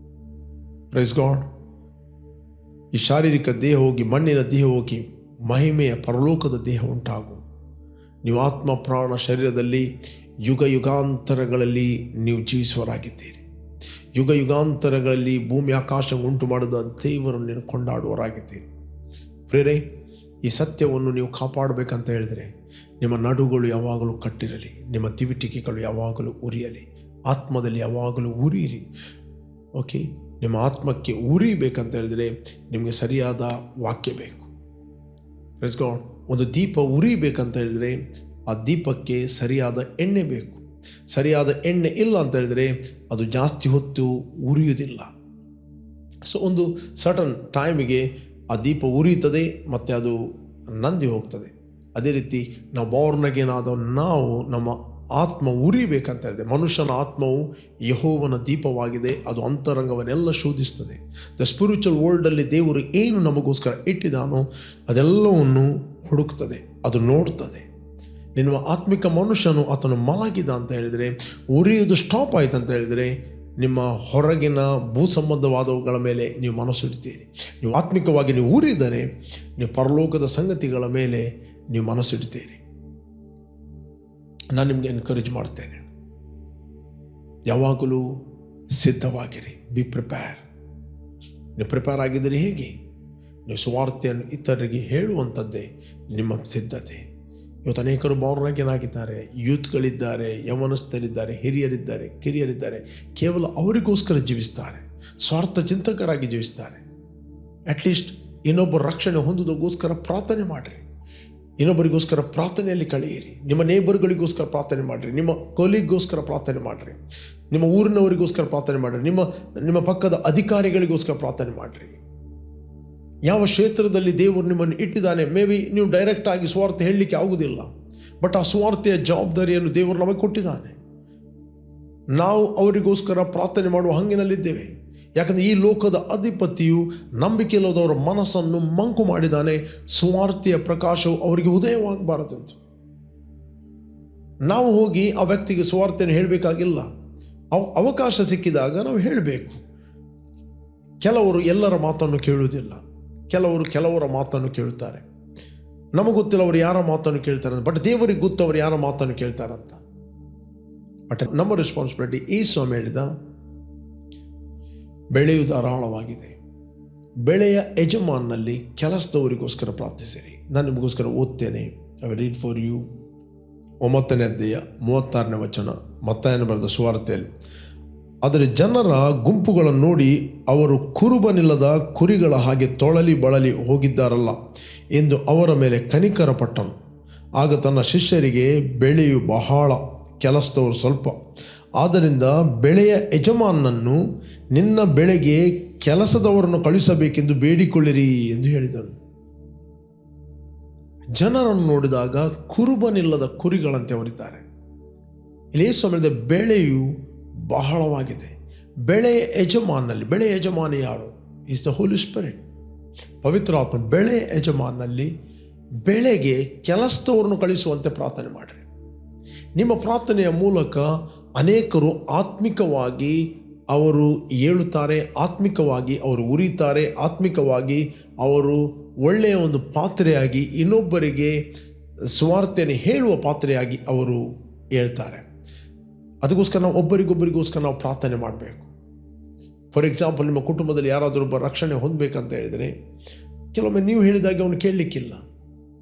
Praise God. ಈ ಶಾರೀರಿಕ ದೇಹ ಹೋಗಿ, ಮಣ್ಣಿನ ದೇಹ ಹೋಗಿ, ಮಹಿಮೆಯ ಪರಲೋಕದ ದೇಹ ಉಂಟಾಗು. ನೀವು ಆತ್ಮ ಪ್ರಾಣ ಶರೀರದಲ್ಲಿ ಯುಗ ಯುಗಾಂತರಗಳಲ್ಲಿ ನೀವು ಜೀವಿಸುವರಾಗಿದ್ದೀರಿ. ಯುಗ ಯುಗಾಂತರಗಳಲ್ಲಿ ಭೂಮಿ ಆಕಾಶ ಉಂಟು ಮಾಡಿದ ದೇವರನ್ನು ನೀನು ಕೊಂಡಾಡುವರಾಗಿದ್ದೀರಿ. ಪ್ರೇರೆ, ಈ ಸತ್ಯವನ್ನು ನೀವು ಕಾಪಾಡಬೇಕಂತ ಹೇಳಿದರೆ ನಿಮ್ಮ ನಡುಗಳು ಯಾವಾಗಲೂ ಕಟ್ಟಿರಲಿ, ನಿಮ್ಮ ದಿವಿಟಿಕೆಗಳು ಯಾವಾಗಲೂ ಉರಿಯಲಿ, ಆತ್ಮದಲ್ಲಿ ಯಾವಾಗಲೂ ಉರಿಯಿರಿ. ಓಕೆ, ನಿಮ್ಮ ಆತ್ಮಕ್ಕೆ ಉರಿಬೇಕಂತ ಹೇಳಿದರೆ ನಿಮಗೆ ಸರಿಯಾದ ವಾಕ್ಯ ಬೇಕು. Praise God. ಒಂದು ದೀಪ ಉರಿಬೇಕಂತ ಹೇಳಿದರೆ ಆ ದೀಪಕ್ಕೆ ಸರಿಯಾದ ಎಣ್ಣೆ ಬೇಕು. ಸರಿಯಾದ ಎಣ್ಣೆ ಇಲ್ಲ ಅಂತ ಹೇಳಿದರೆ ಅದು ಜಾಸ್ತಿ ಹೊತ್ತು ಉರಿಯುವುದಿಲ್ಲ. ಸೊ ಒಂದು ಸರ್ಟನ್ ಟೈಮಿಗೆ ಆ ದೀಪ ಉರಿಯುತ್ತದೆ ಮತ್ತು ಅದು ನಂದಿ ಹೋಗ್ತದೆ. ಅದೇ ರೀತಿ ನಾವು ಬಾರ್ನ್ ಅಗೇನ್ ಆದ ನಾವು ನಮ್ಮ ಆತ್ಮ ಉರಿಬೇಕಂತ ಹೇಳಿದೆ. ಮನುಷ್ಯನ ಆತ್ಮವು ಯೆಹೋವನ ದೀಪವಾಗಿದೆ, ಅದು ಅಂತರಂಗವನ್ನೆಲ್ಲ ಶೋಧಿಸ್ತದೆ. ದ ಸ್ಪಿರಿಚುವಲ್ ವರ್ಲ್ಡಲ್ಲಿ ದೇವರು ಏನು ನಮಗೋಸ್ಕರ ಇಟ್ಟಿದ್ದಾನೋ ಅದೆಲ್ಲವನ್ನು ಹುಡುಕ್ತದೆ, ಅದು ನೋಡ್ತದೆ. ನಿಮ್ಮ ಆತ್ಮಿಕ ಮನುಷ್ಯನು ಆತನು ಮಲಗಿದ ಅಂತ ಹೇಳಿದರೆ, ಉರಿಯುವುದು ಸ್ಟಾಪ್ ಆಯ್ತು ಅಂತ ಹೇಳಿದರೆ, ನಿಮ್ಮ ಹೊರಗಿನ ಭೂ ಸಂಬಂಧವಾದವುಗಳ ಮೇಲೆ ನೀವು ಮನಸ್ಸಿಡ್ತೀರಿ. ನೀವು ಆತ್ಮಿಕವಾಗಿ ನೀವು ಉರಿದರೆ ನೀವು ಪರಲೋಕದ ಸಂಗತಿಗಳ ಮೇಲೆ ನೀವು ಮನಸ್ಸಿಡ್ತೀರಿ. ನಾನು ನಿಮಗೆ ಎನ್ಕರೇಜ್ ಮಾಡ್ತೇನೆ, ಯಾವಾಗಲೂ ಸಿದ್ಧವಾಗಿರಿ. Be prepare. ನೀವು ಪ್ರಿಪೇರ್ ಆಗಿದ್ದರೆ ಹೇಗೆ? ನೀವು ಸುವಾರ್ತೆಯನ್ನು ಇತರರಿಗೆ ಹೇಳುವಂಥದ್ದೇ ನಿಮ್ಮ ಸಿದ್ಧತೆ. ಇವತ್ತು ಅನೇಕರು ಬಾರ್ನಾಗಿದ್ದಾರೆ, ಯೂತ್ಗಳಿದ್ದಾರೆ, ಯೌವನಸ್ಥರಿದ್ದಾರೆ, ಹಿರಿಯರಿದ್ದಾರೆ, ಕಿರಿಯರಿದ್ದಾರೆ. ಕೇವಲ ಅವರಿಗೋಸ್ಕರ ಜೀವಿಸ್ತಾರೆ, ಸ್ವಾರ್ಥ ಚಿಂತಕರಾಗಿ ಜೀವಿಸ್ತಾರೆ. ಅಟ್ಲೀಸ್ಟ್ ಇನ್ನೊಬ್ಬರು ರಕ್ಷಣೆ ಹೊಂದುವುದಕ್ಕೋಸ್ಕರ ಪ್ರಾರ್ಥನೆ ಮಾಡಿರಿ, ಇನ್ನೊಬ್ಬರಿಗೋಸ್ಕರ ಪ್ರಾರ್ಥನೆಯಲ್ಲಿ ಕಳೆಯಿರಿ, ನಿಮ್ಮ ನೇಬರ್ಗಳಿಗೋಸ್ಕರ ಪ್ರಾರ್ಥನೆ ಮಾಡಿರಿ, ನಿಮ್ಮ ಕೊಲೀಗ್ಗೋಸ್ಕರ ಪ್ರಾರ್ಥನೆ ಮಾಡಿರಿ, ನಿಮ್ಮ ಊರಿನವರಿಗೋಸ್ಕರ ಪ್ರಾರ್ಥನೆ ಮಾಡಿರಿ, ನಿಮ್ಮ ಪಕ್ಕದ ಅಧಿಕಾರಿಗಳಿಗೋಸ್ಕರ ಪ್ರಾರ್ಥನೆ ಮಾಡಿರಿ. ಯಾವ ಕ್ಷೇತ್ರದಲ್ಲಿ ದೇವರು ನಿಮ್ಮನ್ನು ಇಟ್ಟಿದ್ದಾನೆ, ಮೇ ಬಿ ನೀವು ಡೈರೆಕ್ಟಾಗಿ ಸ್ವಾರ್ಥ ಹೇಳಲಿಕ್ಕೆ ಆಗುವುದಿಲ್ಲ, ಬಟ್ ಆ ಸ್ವಾರ್ಥೆಯ ಜವಾಬ್ದಾರಿಯನ್ನು ದೇವರು ನಮಗೆ ಕೊಟ್ಟಿದ್ದಾನೆ. ನಾವು ಅವರಿಗೋಸ್ಕರ ಪ್ರಾರ್ಥನೆ ಮಾಡುವ ಹಂಗಿನಲ್ಲಿದ್ದೇವೆ. ಯಾಕಂದರೆ ಈ ಲೋಕದ ಅಧಿಪತಿಯು ನಂಬಿಕೆ ಇಲ್ಲದವರ ಮನಸ್ಸನ್ನು ಮಂಕು ಮಾಡಿದ್ದಾನೆ. ಸ್ವಾರ್ಥೆಯ ಪ್ರಕಾಶವು ಅವರಿಗೆ ಉದಯವಾಗಬಾರದೆಂದು ನಾವು ಹೋಗಿ ಆ ವ್ಯಕ್ತಿಗೆ ಸ್ವಾರ್ಥೆಯನ್ನು ಹೇಳಬೇಕಾಗಿಲ್ಲ. ಅವಕಾಶ ಸಿಕ್ಕಿದಾಗ ನಾವು ಹೇಳಬೇಕು. ಕೆಲವರು ಎಲ್ಲರ ಮಾತನ್ನು ಕೇಳುವುದಿಲ್ಲ, ಕೆಲವರ ಮಾತನ್ನು ಕೇಳ್ತಾರೆ. ನಮಗೆ ಗೊತ್ತಿಲ್ಲ ಅವರು ಯಾರ ಮಾತನ್ನು ಕೇಳ್ತಾರೆ, ಬಟ್ ದೇವರಿಗೆ ಗೊತ್ತು ಅವರು ಯಾರ ಮಾತನ್ನು ಕೇಳ್ತಾರಂತ. ಬಟ್ ನಮ್ಮ ರೆಸ್ಪಾನ್ಸಿಬಿಲಿಟಿ, ಈ ಸ್ವಾಮಿ ಹೇಳಿದ, ಬೆಳೆಯು ಧಾರಾಳವಾಗಿದೆ, ಬೆಳೆಯ ಯಜಮಾನಲ್ಲಿ ಕೆಲಸದವರಿಗೋಸ್ಕರ ಪ್ರಾರ್ಥಿಸಿರಿ. ನಾನು ನಿಮಗೋಸ್ಕರ ಓದ್ತೇನೆ. I will read for you 9ನೇ ಅಧ್ಯಾಯ 36ನೇ ವಚನ, ಮತ್ತಾಯನ ಬರೆದ ಸುವಾರ್ತೆಯಲ್ಲಿ. ಆದರೆ ಜನರ ಗುಂಪುಗಳನ್ನು ನೋಡಿ ಅವರು ಕುರುಬನಿಲ್ಲದ ಕುರಿಗಳ ಹಾಗೆ ತೊಳಲಿ ಬಳಲಿ ಹೋಗಿದ್ದಾರಲ್ಲ ಎಂದು ಅವರ ಮೇಲೆ ಕನಿಕರ ಪಟ್ಟನು. ಆಗ ತನ್ನ ಶಿಷ್ಯರಿಗೆ, ಬೆಳೆಯು ಬಹಳ, ಕೆಲಸದವರು ಸ್ವಲ್ಪ. ಆದ್ದರಿಂದ ಬೆಳೆಯ ಯಜಮಾನನನ್ನು ನಿನ್ನ ಬೆಳೆಗೆ ಕೆಲಸದವರನ್ನು ಕಳುಹಿಸಬೇಕೆಂದು ಬೇಡಿಕೊಳ್ಳಿರಿ ಎಂದು ಹೇಳಿದನು. ಜನರನ್ನು ನೋಡಿದಾಗ ಕುರುಬನಿಲ್ಲದ ಕುರಿಗಳಂತೆ ಅವರಿದ್ದಾರೆ. ಇಲ್ಲಿ ಸಮಯದ ಬೆಳೆಯು ಬಹಳವಾಗಿದೆ. ಬೆಳೆಯ ಯಜಮಾನಲ್ಲಿ, ಬೆಳೆಯ ಯಜಮಾನ ಯಾರು? ಈಸ್ ದ ಹೋಲಿ ಸ್ಪಿರಿಟ್, ಪವಿತ್ರ ಆತ್ಮ. ಬೆಳೆಯ ಯಜಮಾನಲ್ಲಿ ಬೆಳೆಗೆ ಕೆಲಸದವರನ್ನು ಕಳಿಸುವಂತೆ ಪ್ರಾರ್ಥನೆ ಮಾಡಿರಿ. ನಿಮ್ಮ ಪ್ರಾರ್ಥನೆಯ ಮೂಲಕ ಅನೇಕರು ಆತ್ಮಿಕವಾಗಿ ಅವರು ಏಳುತ್ತಾರೆ, ಆತ್ಮಿಕವಾಗಿ ಅವರು ಉರಿತಾರೆ, ಆತ್ಮಿಕವಾಗಿ ಅವರು ಒಳ್ಳೆಯ ಒಂದು ಪಾತ್ರೆಯಾಗಿ ಇನ್ನೊಬ್ಬರಿಗೆ ಸುವಾರ್ತೆಯನ್ನು ಹೇಳುವ ಪಾತ್ರೆಯಾಗಿ ಅವರು ಹೇಳ್ತಾರೆ. ಅದಕ್ಕೋಸ್ಕರ ನಾವು ಒಬ್ಬರಿಗೊಬ್ಬರಿಗೋಸ್ಕರ ನಾವು ಪ್ರಾರ್ಥನೆ ಮಾಡಬೇಕು. ಫಾರ್ ಎಕ್ಸಾಂಪಲ್, ನಿಮ್ಮ ಕುಟುಂಬದಲ್ಲಿ ಯಾರಾದರೂ ಒಬ್ಬ ರಕ್ಷಣೆ ಹೊಂದಬೇಕಂತ ಹೇಳಿದರೆ ಕೆಲವೊಮ್ಮೆ ನೀವು ಹೇಳಿದಾಗ ಅವನು ಕೇಳಲಿಕ್ಕಿಲ್ಲ,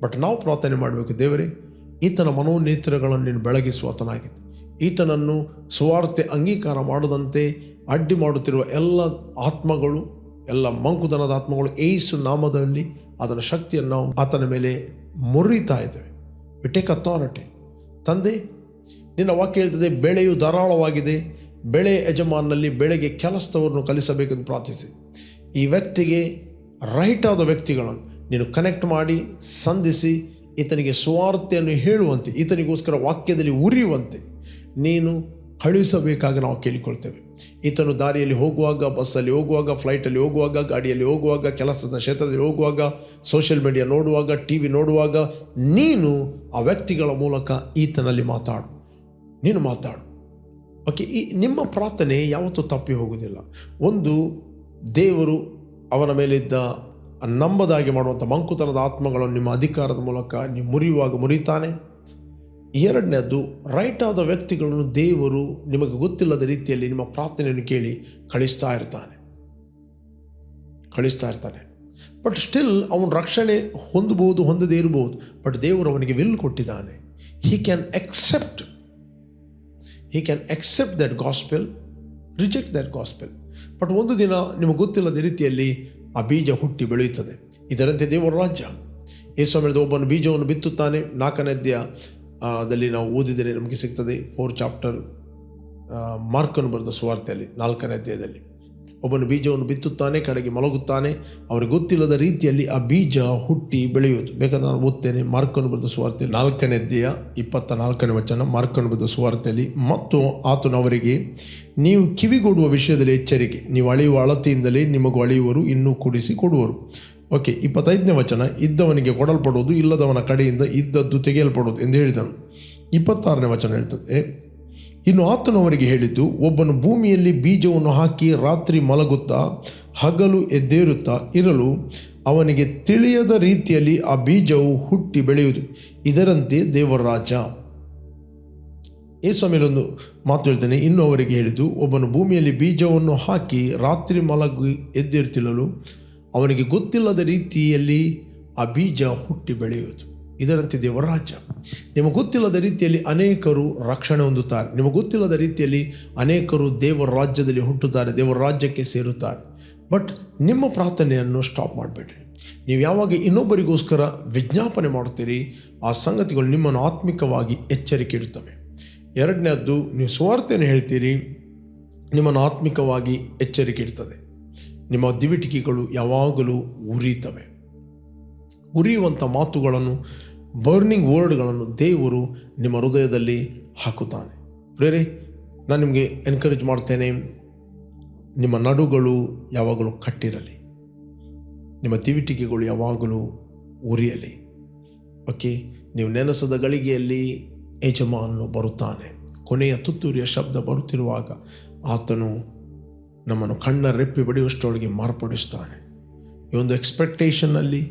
ಬಟ್ ನಾವು ಪ್ರಾರ್ಥನೆ ಮಾಡಬೇಕು. ದೇವರೇ, ಈತನ ಮನೋನೇತ್ರಗಳನ್ನು ನೀನು ಬೆಳಗಿಸುವತನಾಗಿತ್ತು, ಈತನನ್ನು ಸುವಾರ್ತೆ ಅಂಗೀಕಾರ ಮಾಡದಂತೆ ಅಡ್ಡಿ ಮಾಡುತ್ತಿರುವ ಎಲ್ಲ ಆತ್ಮಗಳು, ಎಲ್ಲ ಮಂಕುತನದ ಆತ್ಮಗಳು ಯೇಸು ನಾಮದಲ್ಲಿ ಅದರ ಶಕ್ತಿಯನ್ನು ನಾವು ಆತನ ಮೇಲೆ ಮುರಿತಾ ಇದ್ದೇವೆ. We take authority. ತಂದೆ, ನಿನ್ನ ವಾಕ್ಯ ಹೇಳ್ತದೆ, ಬೆಳೆಯು ಧಾರಾಳವಾಗಿದೆ, ಬೆಳೆ ಯಜಮಾನಲ್ಲಿ ಬೆಳೆಗೆ ಕೆಲಸದವರನ್ನು ಕಲಿಸಬೇಕೆಂದು ಪ್ರಾರ್ಥಿಸಿ. ಈ ವ್ಯಕ್ತಿಗೆ ರೈಟ್ ಆದ ವ್ಯಕ್ತಿಗಳನ್ನು ನೀನು ಕನೆಕ್ಟ್ ಮಾಡಿ ಸಂಧಿಸಿ ಈತನಿಗೆ ಸುವಾರ್ತೆಯನ್ನು ಹೇಳುವಂತೆ, ಈತನಿಗೋಸ್ಕರ ವಾಕ್ಯದಲ್ಲಿ ಉರಿಯುವಂತೆ ನೀನು ಕಳುಹಿಸಬೇಕಾಗಿ ನಾವು ಕೇಳಿಕೊಳ್ತೇವೆ. ಈತನು ದಾರಿಯಲ್ಲಿ ಹೋಗುವಾಗ, ಬಸ್ಸಲ್ಲಿ ಹೋಗುವಾಗ, ಫ್ಲೈಟಲ್ಲಿ ಹೋಗುವಾಗ, ಗಾಡಿಯಲ್ಲಿ ಹೋಗುವಾಗ, ಕೆಲಸದ ಕ್ಷೇತ್ರದಲ್ಲಿ ಹೋಗುವಾಗ, ಸೋಷಿಯಲ್ ಮೀಡಿಯಾ ನೋಡುವಾಗ, TV ನೋಡುವಾಗ, ನೀನು ಆ ವ್ಯಕ್ತಿಗಳ ಮೂಲಕ ಈತನಲ್ಲಿ ನೀನು ಮಾತಾಡು. ಓಕೆ, ಈ ನಿಮ್ಮ ಪ್ರಾರ್ಥನೆ ಯಾವತ್ತೂ ತಪ್ಪಿ ಹೋಗುವುದಿಲ್ಲ. ಒಂದು, ದೇವರು ಅವನ ಮೇಲಿದ್ದ ನಂಬದಾಗಿ ಮಾಡುವಂಥ ಮಂಕುತನದ ಆತ್ಮಗಳನ್ನು ನಿಮ್ಮ ಅಧಿಕಾರದ ಮೂಲಕ ನೀವು ಮುರಿಯುವಾಗ ಮುರಿತಾನೆ. ಎರಡನೇದ್ದು, ರೈಟ್ ಆದ ವ್ಯಕ್ತಿಗಳನ್ನು ದೇವರು ನಿಮಗೆ ಗೊತ್ತಿಲ್ಲದ ರೀತಿಯಲ್ಲಿ ನಿಮ್ಮ ಪ್ರಾರ್ಥನೆಯನ್ನು ಕೇಳಿ ಕಳಿಸ್ತಾ ಇರ್ತಾನೆ. ಬಟ್ ಸ್ಟಿಲ್ ಅವನು ರಕ್ಷಣೆ ಹೊಂದಬಹುದು, ಹೊಂದದೇ ಇರಬಹುದು. ಬಟ್ ದೇವರು ಅವನಿಗೆ ವಿಲ್ ಕೊಟ್ಟಿದ್ದಾನೆ. He can accept that gospel, reject that gospel. But ಒಂದು ದಿನ ನಿಮಗೆ ಗೊತ್ತಿಲ್ಲದ ರೀತಿಯಲ್ಲಿ ಆ ಬೀಜ ಹುಟ್ಟಿ ಬೆಳೆಯುತ್ತದೆ. ಇದರಂತೆ ದೇವರ ರಾಜ್ಯ. ಯೇಸು ಹೇಳಿದ, ಒಬ್ಬನು ಬೀಜವನ್ನು ಬಿತ್ತುತ್ತಾನೆ. 4ನೇ ಅಧ್ಯಾಯದಲ್ಲಿ ನಾವು ಓದಿದರೆ ನಮಗೆ ಸಿಗ್ತದೆ. 4th ಚಾಪ್ಟರ್, ಮಾರ್ಕನು ಬರೆದ ಸುವಾರ್ತೆಯಲ್ಲಿ 4ನೇ ಅಧ್ಯಾಯದಲ್ಲಿ, ಒಬ್ಬನು ಬೀಜವನ್ನು ಬಿತ್ತುತ್ತಾನೆ, ಕಡೆಗೆ ಮಲಗುತ್ತಾನೆ. ಅವರಿಗೆ ಗೊತ್ತಿಲ್ಲದ ರೀತಿಯಲ್ಲಿ ಆ ಬೀಜ ಹುಟ್ಟಿ ಬೆಳೆಯುವುದು. ಬೇಕಾದ್ರೆ ನಾನು ಓದ್ತೇನೆ. ಮಾರ್ಕನು ಬರೆದ ಸುವಾರ್ತೆಯಲ್ಲಿ 4ನೇ ಅಧ್ಯಾಯ 24ನೇ ವಚನ. ಮಾರ್ಕನು ಬರೆದ ಸುವಾರ್ತೆಯಲ್ಲಿ, ಮತ್ತು ಆತನು ಅವರಿಗೆ, ನೀವು ಕಿವಿಗೊಡುವ ವಿಷಯದಲ್ಲಿ ಎಚ್ಚರಿಕೆ, ನೀವು ಅಳೆಯುವ ಅಳತೆಯಿಂದಲೇ ನಿಮಗೂ ಅಳೆಯುವರು, ಇನ್ನೂ ಕೂಡಿಸಿ ಕೊಡುವರು. ಓಕೆ, 25ನೇ ವಚನ, ಇದ್ದವನಿಗೆ ಕೊಡಲ್ಪಡುವುದು, ಇಲ್ಲದವನ ಕಡೆಯಿಂದ ಇದ್ದದ್ದು ತೆಗೆಯಲ್ಪಡುವುದು ಎಂದು ಹೇಳಿದನು. 26ನೇ ವಚನ ಹೇಳ್ತದೆ, ಇನ್ನು ಆತನು ಅವರಿಗೆ ಹೇಳಿದ್ದು, ಒಬ್ಬನು ಭೂಮಿಯಲ್ಲಿ ಬೀಜವನ್ನು ಹಾಕಿ ರಾತ್ರಿ ಮಲಗುತ್ತಾ ಹಗಲು ಎದ್ದೇರುತ್ತಾ ಇರಲು ಅವನಿಗೆ ತಿಳಿಯದ ರೀತಿಯಲ್ಲಿ ಆ ಬೀಜವು ಹುಟ್ಟಿ ಬೆಳೆಯುವುದು. ಇದರಂತೆ ದೇವರ ರಾಜ್ಯ. ಯೇಸು ಮೇಲೊಂದು ಮಾತು ಹೇಳ್ತೇನೆ. ಇನ್ನು ಅವರಿಗೆ ಹೇಳಿದ್ದು, ಒಬ್ಬನು ಭೂಮಿಯಲ್ಲಿ ಬೀಜವನ್ನು ಹಾಕಿ ರಾತ್ರಿ ಮಲಗಿ ಎದ್ದೇರುತ್ತಿರಲು ಅವನಿಗೆ ಗೊತ್ತಿಲ್ಲದ ರೀತಿಯಲ್ಲಿ ಆ ಬೀಜ ಹುಟ್ಟಿ ಬೆಳೆಯುವುದು. ಇದರಂತೆ ದೇವರ ರಾಜ್ಯ. ನಿಮಗೆ ಗೊತ್ತಿಲ್ಲದ ರೀತಿಯಲ್ಲಿ ಅನೇಕರು ರಕ್ಷಣೆ ಹೊಂದುತ್ತಾರೆ. ನಿಮಗೆ ಗೊತ್ತಿಲ್ಲದ ರೀತಿಯಲ್ಲಿ ಅನೇಕರು ದೇವರ ರಾಜ್ಯದಲ್ಲಿ ಹುಟ್ಟುತ್ತಾರೆ, ದೇವರ ರಾಜ್ಯಕ್ಕೆ ಸೇರುತ್ತಾರೆ. ಬಟ್ ನಿಮ್ಮ ಪ್ರಾರ್ಥನೆಯನ್ನು ಸ್ಟಾಪ್ ಮಾಡಬೇಡ್ರಿ. ನೀವು ಯಾವಾಗ ಇನ್ನೊಬ್ಬರಿಗೋಸ್ಕರ ವಿಜ್ಞಾಪನೆ ಮಾಡುತ್ತೀರಿ, ಆ ಸಂಗತಿಗಳು ನಿಮ್ಮನ್ನು ಆತ್ಮಿಕವಾಗಿ ಎಚ್ಚರಿಕೆ ಇಡುತ್ತವೆ. ಎರಡನೇದ್ದು, ನೀವು ಸುವಾರ್ತೆಯನ್ನು ಹೇಳ್ತೀರಿ, ನಿಮ್ಮನ್ನು ಆತ್ಮಿಕವಾಗಿ ಎಚ್ಚರಿಕೆ ಇಡ್ತದೆ. ನಿಮ್ಮ ದಿವಿಟಿಕೆಗಳು ಯಾವಾಗಲೂ ಉರಿಯುತ್ತವೆ. ಉರಿಯುವಂಥ ಮಾತುಗಳನ್ನು, ಬರ್ನಿಂಗ್ ವರ್ಡ್ಗಳನ್ನು ದೇವರು ನಿಮ್ಮ ಹೃದಯದಲ್ಲಿ ಹಾಕುತ್ತಾನೆ. ಪ್ರೇರೆ, ನಾನು ನಿಮಗೆ ಎನ್ಕರೇಜ್ ಮಾಡ್ತೇನೆ, ನಿಮ್ಮ ನಡುಗಳು ಯಾವಾಗಲೂ ಕಟ್ಟಿರಲಿ, ನಿಮ್ಮ ದಿವಿಟಿಕೆಗಳು ಯಾವಾಗಲೂ ಉರಿಯಲಿ. ಓಕೆ, ನೀವು ನೆನೆಸದ ಗಳಿಗೆಯಲ್ಲಿ ಯಜಮಾನನು ಬರುತ್ತಾನೆ. ಕೊನೆಯ ತುತ್ತೂರಿಯ ಶಬ್ದ ಬರುತ್ತಿರುವಾಗ ಆತನು ನಮ್ಮನ್ನು ಕಣ್ಣ ರೆಪ್ಪಿ ಬಡಿಯುವಷ್ಟೊಳಗೆ ಮಾರ್ಪಡಿಸ್ತಾನೆ. ಈ ಒಂದು ಎಕ್ಸ್ಪೆಕ್ಟೇಷನ್ನಲ್ಲಿ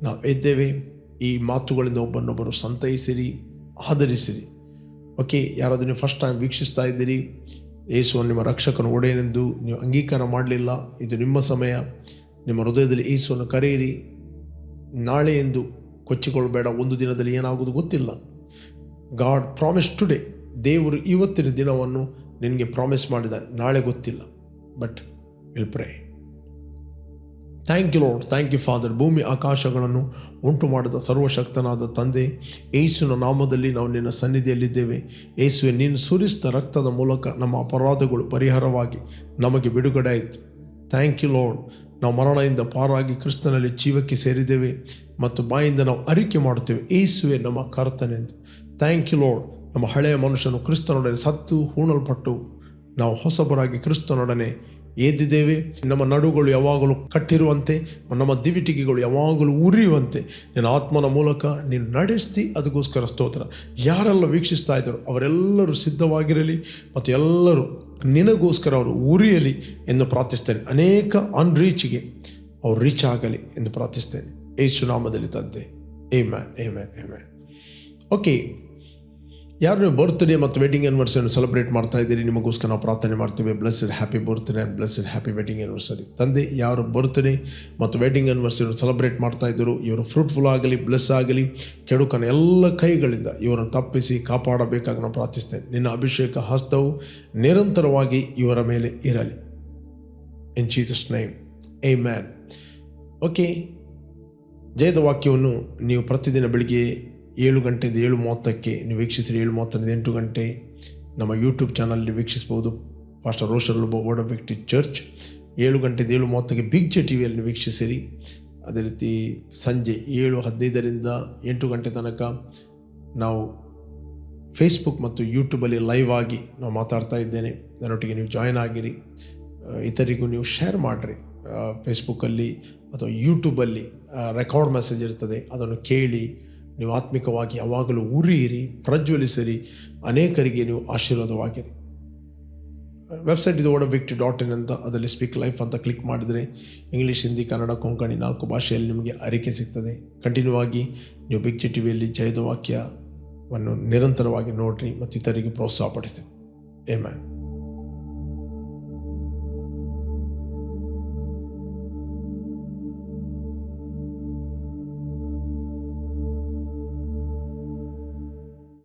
ನಾವು ಇದ್ದೇವೆ. ಈ ಮಾತುಗಳಿಂದ ಒಬ್ಬನೊಬ್ಬರು ಸಂತೈಸಿರಿ, ಆಧರಿಸಿರಿ. ಓಕೆ, ಯಾರಾದರೂ ನೀವು ಫಸ್ಟ್ ಟೈಮ್ ವೀಕ್ಷಿಸ್ತಾ ಇದ್ದೀರಿ, ಯೇಸುವನ್ನು ನಿಮ್ಮ ರಕ್ಷಕನ ಒಡೆಯನೆಂದು ನೀವು ಅಂಗೀಕಾರ ಮಾಡಲಿಲ್ಲ, ಇದು ನಿಮ್ಮ ಸಮಯ. ನಿಮ್ಮ ಹೃದಯದಲ್ಲಿ ಯೇಸುವನ್ನು ಕರೆಯಿರಿ. ನಾಳೆ ಎಂದು ಕೊಚ್ಚಿಕೊಳ್ಳಬೇಡ. ಒಂದು ದಿನದಲ್ಲಿ ಏನಾಗುವುದು ಗೊತ್ತಿಲ್ಲ. God promise today. ದೇವರು ಇವತ್ತಿನ ದಿನವನ್ನು ನಿನಗೆ ಪ್ರಾಮಿಸ್ ಮಾಡಿದ್ದಾನೆ, ನಾಳೆ ಗೊತ್ತಿಲ್ಲ. But will pray. Thank you lord, thank you Father. ಭೂಮಿ ಆಕಾಶಗಳನ್ನು ಉಂಟು ಮಾಡಿದ ಸರ್ವಶಕ್ತನಾದ ತಂದೆ, ಯೇಸುವಿನ ನಾಮದಲ್ಲಿ ನಾವು ನಿನ್ನ ಸನ್ನಿಧಿಯಲ್ಲಿದ್ದೇವೆ. ಯೇಸುವೆ, ನೀನು ಸುರಿಸಿದ ರಕ್ತದ ಮೂಲಕ ನಮ್ಮ ಅಪರಾಧಗಳು ಪರಿಹಾರವಾಗಿ ನಮಗೆ ಬಿಡುಗಡೆ ಆಯಿತು. Thank you Lord. ನಾವು ಮರಣದಿಂದ ಪಾರಾಗಿ ಕ್ರಿಸ್ತನಲ್ಲಿ ಜೀವಕ್ಕೆ ಸೇರಿದ್ದೇವೆ ಮತ್ತು ಬಾಯಿಂದ ನಾವು ಅರಿಕೆ ಮಾಡುತ್ತೇವೆ, ಯೇಸುವೆ ನಮ್ಮ ಕರ್ತನೆಂದು. Thank you Lord. ನಮ್ಮ ಹಳೆಯ ಮನುಷ್ಯನು ಕ್ರಿಸ್ತನೊಡನೆ ಸತ್ತು ಹೂಣಲ್ಪಟ್ಟು ನಾವು ಹೊಸಬರಾಗಿ ಕ್ರಿಸ್ತನೊಡನೆ ಎದ್ದಿದ್ದೇವೆ. ನಮ್ಮ ನಡುಗಳು ಯಾವಾಗಲೂ ಕಟ್ಟಿರುವಂತೆ, ನಮ್ಮ ದಿವಿಟಿಕೆಗಳು ಯಾವಾಗಲೂ ಉರಿಯುವಂತೆ ನಿನ್ನ ಆತ್ಮನ ಮೂಲಕ ನೀನು ನಡೆಸ್ತಿ. ಅದಕ್ಕೋಸ್ಕರ ಸ್ತೋತ್ರ. ಯಾರೆಲ್ಲ ವೀಕ್ಷಿಸ್ತಾ ಇದ್ದರು ಅವರೆಲ್ಲರೂ ಸಿದ್ಧವಾಗಿರಲಿ ಮತ್ತು ಎಲ್ಲರೂ ನಿನಗೋಸ್ಕರ ಅವರು ಉರಿಯಲಿ ಎಂದು ಪ್ರಾರ್ಥಿಸ್ತೇನೆ. ಅನೇಕ ಅನ್ರೀಚ್ಗೆ ಅವರು ರೀಚ್ ಆಗಲಿ ಎಂದು ಪ್ರಾರ್ಥಿಸ್ತೇನೆ, ಯೇಸು ನಾಮದಲ್ಲಿ ತಂದೆ. Amen, amen, amen. ಓಕೆ, ಯಾರು ನೀವು ಬರ್ತ್ಡೇ ಮತ್ತು ವೆಡ್ಡಿಂಗ್ ಆ್ಯನಿವರ್ಸರಿಯನ್ನು ಸೆಲೆಬ್ರೇಟ್ ಮಾಡ್ತಾ ಇದ್ದೀರಿ, ನಿಮಗೋಸ್ಕರ ನಾವು ಪ್ರಾರ್ಥನೆ ಮಾಡ್ತೀವಿ. Blessed happy birthday and blessed happy wedding anniversary. ತಂದೆ, ಯಾರು ಬರ್ತ್ಡೇ ಮತ್ತು ವೆಡ್ಡಿಂಗ್ ಆ್ಯನಿವರ್ಸರಿಯನ್ನು ಸೆಲೆಬ್ರೇಟ್ ಮಾಡ್ತಾ ಇದ್ದರು, ಇವರು ಫ್ರೂಟ್ಫುಲ್ ಆಗಲಿ, ಬ್ಲೆಸ್ ಆಗಲಿ. ಕೆಡುಕನ ಎಲ್ಲ ಕೈಗಳಿಂದ ಇವರನ್ನು ತಪ್ಪಿಸಿ ಕಾಪಾಡಬೇಕಾಗಿ ನಾವು ಪ್ರಾರ್ಥಿಸ್ತೇನೆ. ನಿನ್ನ ಅಭಿಷೇಕ ಹಸ್ತವು ನಿರಂತರವಾಗಿ ಇವರ ಮೇಲೆ ಇರಲಿ. In Jesus name, amen. Okay, ಜಯದ ವಾಕ್ಯವನ್ನು ನೀವು ಪ್ರತಿದಿನ ಬೆಳಿಗ್ಗೆ 7 ಗಂಟೆಯಿಂದ 7:30ಕ್ಕೆ ನೀವು ವೀಕ್ಷಿಸಿರಿ. 7:30ರಿಂದ 8 ಗಂಟೆ ನಮ್ಮ ಯೂಟ್ಯೂಬ್ ಚಾನಲ್ನಲ್ಲಿ ವೀಕ್ಷಿಸ್ಬೋದು. Pastor Roshan Lobo word of victory church. 7 ಗಂಟೆಯಿಂದ 7:30ಕ್ಕೆ ಬಿಗ್ ಜೆ ಟಿವಿಯಲ್ಲಿ ವೀಕ್ಷಿಸಿರಿ. ಅದೇ ರೀತಿ ಸಂಜೆ 7:15ರಿಂದ 8 ಗಂಟೆ ತನಕ ನಾವು ಫೇಸ್ಬುಕ್ ಮತ್ತು ಯೂಟ್ಯೂಬಲ್ಲಿ ಲೈವ್ ಆಗಿ ನಾವು ಮಾತಾಡ್ತಾ ಇದ್ದೇನೆ. ನನ್ನೊಟ್ಟಿಗೆ ನೀವು ಜಾಯ್ನ್ ಆಗಿರಿ. ಇತರಿಗೂ ನೀವು ಶೇರ್ ಮಾಡಿರಿ. ಫೇಸ್ಬುಕ್ಕಲ್ಲಿ ಅಥವಾ ಯೂಟ್ಯೂಬಲ್ಲಿ ರೆಕಾರ್ಡ್ ಮೆಸೇಜ್ ಇರ್ತದೆ, ಅದನ್ನು ಕೇಳಿ ನೀವು ಆತ್ಮಿಕವಾಗಿ ಯಾವಾಗಲೂ ಉರಿಯಿರಿ, ಪ್ರಜ್ವಲಿಸಿರಿ, ಅನೇಕರಿಗೆ ನೀವು ಆಶೀರ್ವಾದವಾಗಿರಿ. ವೆಬ್ಸೈಟ್ ಇದು wordofvictory.in ಅಂತ. ಅದರಲ್ಲಿ ಸ್ಪೀಕ್ ಲೈಫ್ ಅಂತ ಕ್ಲಿಕ್ ಮಾಡಿದರೆ ಇಂಗ್ಲೀಷ್, ಹಿಂದಿ, ಕನ್ನಡ, ಕೊಂಕಣಿ 4 ಭಾಷೆಯಲ್ಲಿ ನಿಮಗೆ ಅರಿಕೆ ಸಿಗ್ತದೆ. ಕಂಟಿನ್ಯೂ ಆಗಿ ನೀವು ಬಿಗ್ ಜೆ ಟಿವಿಯಲ್ಲಿ ಜಯದ ವಾಕ್ಯವನ್ನು ನಿರಂತರವಾಗಿ ನೋಡಿರಿ ಮತ್ತು ಇತರಿಗೆ ಪ್ರೋತ್ಸಾಹಪಡಿಸಿ. ಆಮೆನ್.